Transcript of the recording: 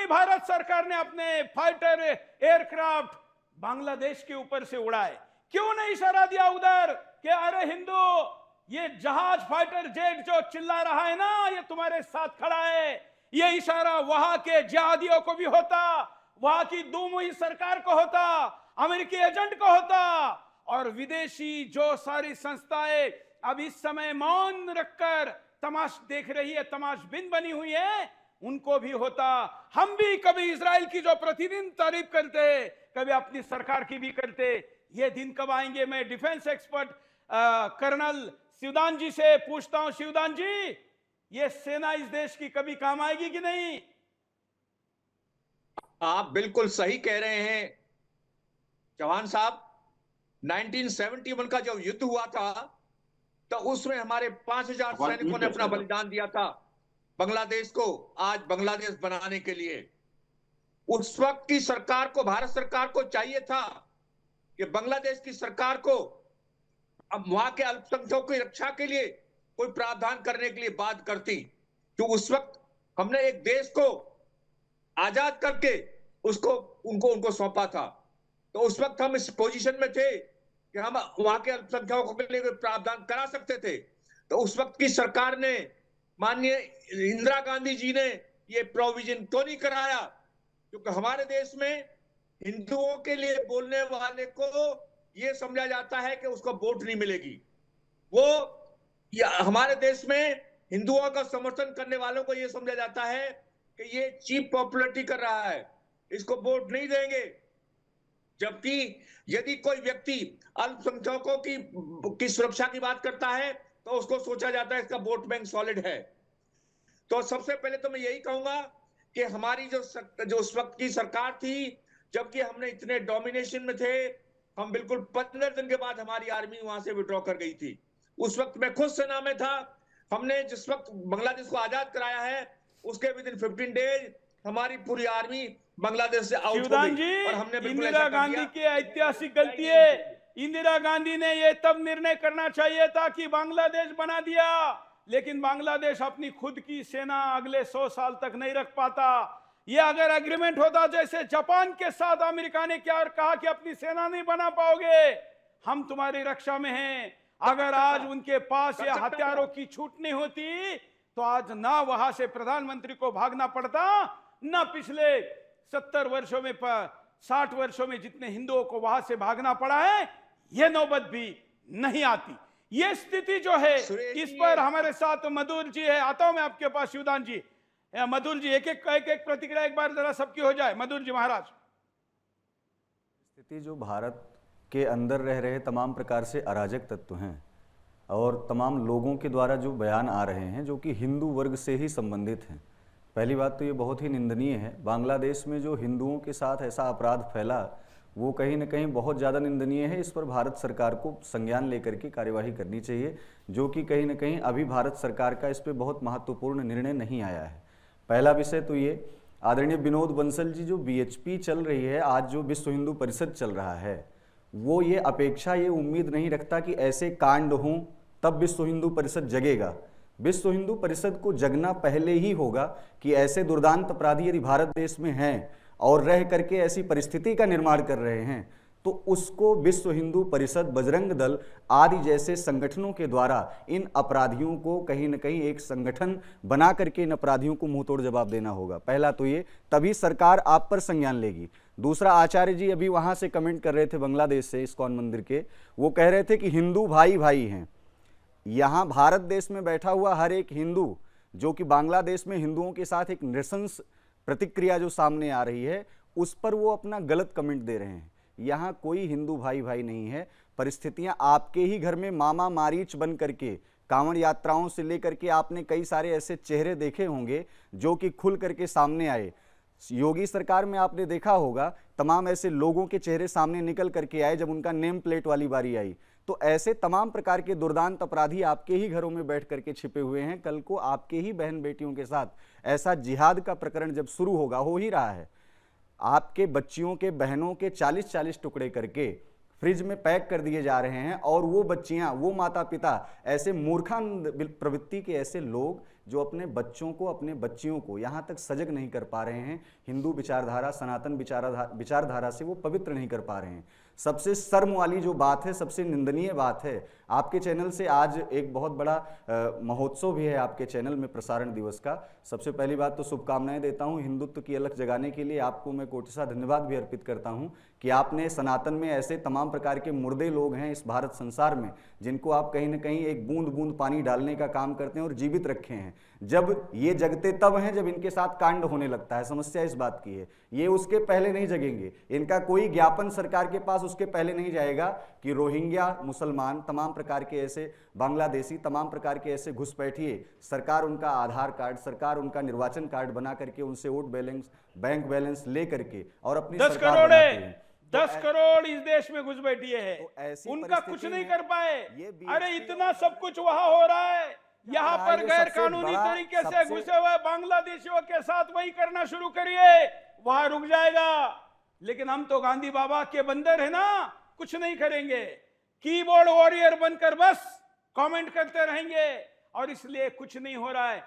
नहीं भारत सरकार ने अपने फाइटर एयरक्राफ्ट बांग्लादेश के ऊपर से उड़ाए? क्यों नहीं इशारा दिया उधर कि अरे हिंदू, ये जहाज फाइटर जेट जो चिल्ला रहा है ना, ये तुम्हारे साथ खड़ा है? ये इशारा वहां के जिहादियों को भी होता, वहां की दुमुही सरकार को होता, अमेरिकी एजेंट को होता, और विदेशी जो सारी संस्थाएं अब इस समय मौन रखकर तमाश देख रही है, तमाशबिन बनी हुई है, उनको भी होता। हम भी कभी इजराइल की जो प्रतिदिन तारीफ करते, कभी अपनी सरकार की भी करते। ये दिन कब आएंगे? मैं डिफेंस एक्सपर्ट कर्नल शिवदान जी से पूछता हूं, शिवदान जी, ये सेना इस देश की कभी काम आएगी कि नहीं? आप बिल्कुल सही कह रहे हैं चौहान साहब। 1971 का जब युद्ध हुआ था तो उसमें हमारे 5000 सैनिकों ने अपना बलिदान दिया था बांग्लादेश को आज बांग्लादेश बनाने के लिए। उस वक्त की सरकार को, भारत सरकार को चाहिए था कि बांग्लादेश की सरकार को अब वहां के अल्पसंख्यकों की रक्षा के लिए कोई प्रावधान करने के लिए बात करती। तो उस वक्त हमने एक देश को आजाद करके उसको उनको सौंपा था। तो उस वक्त हम इस पोजीशन में थे कि हम वहां के अल्पसंख्यकों के लिए प्रावधान करा सकते थे। तो उस वक्त की सरकार ने, माननीय इंदिरा गांधी जी ने ये प्रोविजन क्यों नहीं कराया? क्योंकि हमारे देश में हिंदुओं के लिए बोलने वाले को ये समझा जाता है कि उसको वोट नहीं मिलेगी। वो हमारे देश में हिंदुओं का समर्थन करने वालों को ये समझा जाता है कि ये चीप पॉपुलरिटी कर रहा है, इसको वोट नहीं देंगे। जबकि यदि कोई व्यक्ति अल्पसंख्यकों की सुरक्षा की बात करता है तो उसको सोचा जाता है इसका वोट बैंक सॉलिड है। तो सबसे पहले तो मैं यही कहूंगा कि हमारी जो उस वक्त की सरकार थी, जबकि हमने इतने डोमिनेशन में थे, हम बिल्कुल 15 दिन के बाद हमारी आर्मी वहां से विड्रॉ कर गई थी। उस वक्त मैं खुद सेना में था। हमने जिस वक्त बांग्लादेश को आजाद कराया है उसके विद इन 15 डेज हमारी पूरी आर्मी बांग्लादेश से आउट हो गई। और हमने इंदिरा गांधी की ऐतिहासिक गलती है। इंदिरा गांधी ने यह तब निर्णय करना चाहिए था कि बांग्लादेश बना दिया, लेकिन बांग्लादेश अपनी खुद की सेना अगले 100 साल तक नहीं रख पाता। ये अगर एग्रीमेंट होता जैसे जापान के साथ, अमेरिका ने क्या कहा कि अपनी सेना नहीं बना पाओगे, हम तुम्हारी रक्षा में हैं। अगर आज उनके पास ये हथियारों की छूट नहीं होती तो आज ना वहां से प्रधानमंत्री को भागना पड़ता, ना पिछले 70 वर्षों में 60 वर्षों में जितने हिंदुओं को वहां से भागना पड़ा है, यह नौबत भी नहीं आती। ये स्थिति जो है, इस पर हमारे साथ मधुर जी है। आता हूं मैं आपके पास शिवदान जी। मधुर जी, एक एक प्रतिक्रिया एक बार जरा सबकी हो जाए। मधुर जी महाराज। स्थिति जो भारत के अंदर रह रहे तमाम प्रकार से अराजक तत्व हैं और तमाम लोगों के द्वारा जो बयान आ रहे हैं जो कि हिंदू वर्ग से ही संबंधित हैं, पहली बात तो ये बहुत ही निंदनीय है। बांग्लादेश में जो हिंदुओं के साथ ऐसा अपराध फैला वो कहीं न कहीं बहुत ज़्यादा निंदनीय है। इस पर भारत सरकार को संज्ञान लेकर के कार्यवाही करनी चाहिए, जो कि कहीं न कहीं अभी भारत सरकार का इस पर बहुत महत्वपूर्ण निर्णय नहीं आया है। पहला विषय तो ये, आदरणीय विनोद बंसल जी, जो बीएचपी चल रही है आज, जो विश्व हिंदू परिषद चल रहा है, वो ये अपेक्षा, ये उम्मीद नहीं रखता कि ऐसे कांड हों तब विश्व हिंदू परिषद जगेगा। विश्व हिंदू परिषद को जगना पहले ही होगा कि ऐसे दुर्दांत अपराधी यदि भारत देश में हैं और रह करके ऐसी परिस्थिति का निर्माण कर रहे हैं तो उसको विश्व हिंदू परिषद, बजरंग दल आदि जैसे संगठनों के द्वारा इन अपराधियों को कहीं न कहीं एक संगठन बना करके इन अपराधियों को मुंहतोड़ जवाब देना होगा। पहला तो ये, तभी सरकार आप पर संज्ञान लेगी। दूसरा, आचार्य जी अभी वहां से कमेंट कर रहे थे बांग्लादेश से, इस्कॉन मंदिर के, वो कह रहे थे कि हिंदू भाई भाई हैं। यहाँ भारत देश में बैठा हुआ हर एक हिंदू जो कि बांग्लादेश में हिंदुओं के साथ एक नृशंस प्रतिक्रिया जो सामने आ रही है उस पर वो अपना गलत कमेंट दे रहे हैं। यहाँ कोई हिंदू भाई भाई नहीं है। परिस्थितियां आपके ही घर में मामा मारीच बन करके, कांवड़ यात्राओं से लेकर के आपने कई सारे ऐसे चेहरे देखे होंगे जो कि खुल करके सामने आए। योगी सरकार में आपने देखा होगा तमाम ऐसे लोगों के चेहरे सामने निकल करके आए जब उनका नेम प्लेट वाली बारी आई। तो ऐसे तमाम प्रकार के दुर्दांत अपराधी आपके ही घरों में बैठ करके छिपे हुए हैं। कल को आपके ही बहन बेटियों के साथ ऐसा जिहाद का प्रकरण जब शुरू होगा, हो ही रहा है, आपके बच्चियों के, बहनों के 40-40 टुकड़े करके फ्रिज में पैक कर दिए जा रहे हैं और वो बच्चियां, वो माता पिता, ऐसे मूर्खान प्रवृत्ति के ऐसे लोग जो अपने बच्चों को, अपने बच्चियों को यहाँ तक सजग नहीं कर पा रहे हैं, हिंदू विचारधारा, सनातन विचारधारा से वो पवित्र नहीं कर पा रहे हैं। सबसे शर्म वाली जो बात है, सबसे निंदनीय बात है, आपके चैनल से आज एक बहुत बड़ा महोत्सव भी है आपके चैनल में प्रसारण दिवस का। सबसे पहली बात तो शुभकामनाएं देता हूं, हिंदुत्व की अलख जगाने के लिए आपको मैं कोटिशा धन्यवाद भी अर्पित करता हूं कि आपने सनातन में ऐसे तमाम प्रकार के मुर्दे लोग हैं इस भारत संसार में, जिनको आप कहीं ना कहीं एक बूंद बूंद पानी डालने का काम करते हैं और जीवित रखे हैं। जब ये जगते तब हैं जब इनके साथ कांड होने लगता है। समस्या इस बात की है, ये उसके पहले नहीं जगेंगे। इनका कोई ज्ञापन सरकार के पास उसके पहले नहीं जाएगा कि रोहिंग्या मुसलमान, तमाम प्रकार के ऐसे बांग्लादेशी, तमाम प्रकार के ऐसे घुसपैठिए, सरकार उनका आधार कार्ड, सरकार उनका निर्वाचन कार्ड बना करके उनसे वोट बैलेंस, बैंक बैलेंस ले करके और अपनी 10 सरकार करोड़ बनाते है, हैं। 10 करोड़ इस देश में घुस बैठी है, तो ऐसी उनका कुछ परिस्थिति नहीं में कर पाए। ये अरे इतना सब कुछ वहां हो रहा है, यहाँ पर ये गैर सबसे कानूनी बड़ा, तरीके से सबसे- घुसे हुए बांग्लादेशियों के साथ वही करना शुरू करिए, वहां रुक जाएगा। लेकिन हम तो गांधी बाबा के बंदर है ना, कुछ नहीं करेंगे, कीबोर्ड वॉरियर बनकर बस कमेंट करते रहेंगे, और इसलिए कुछ नहीं हो रहा है।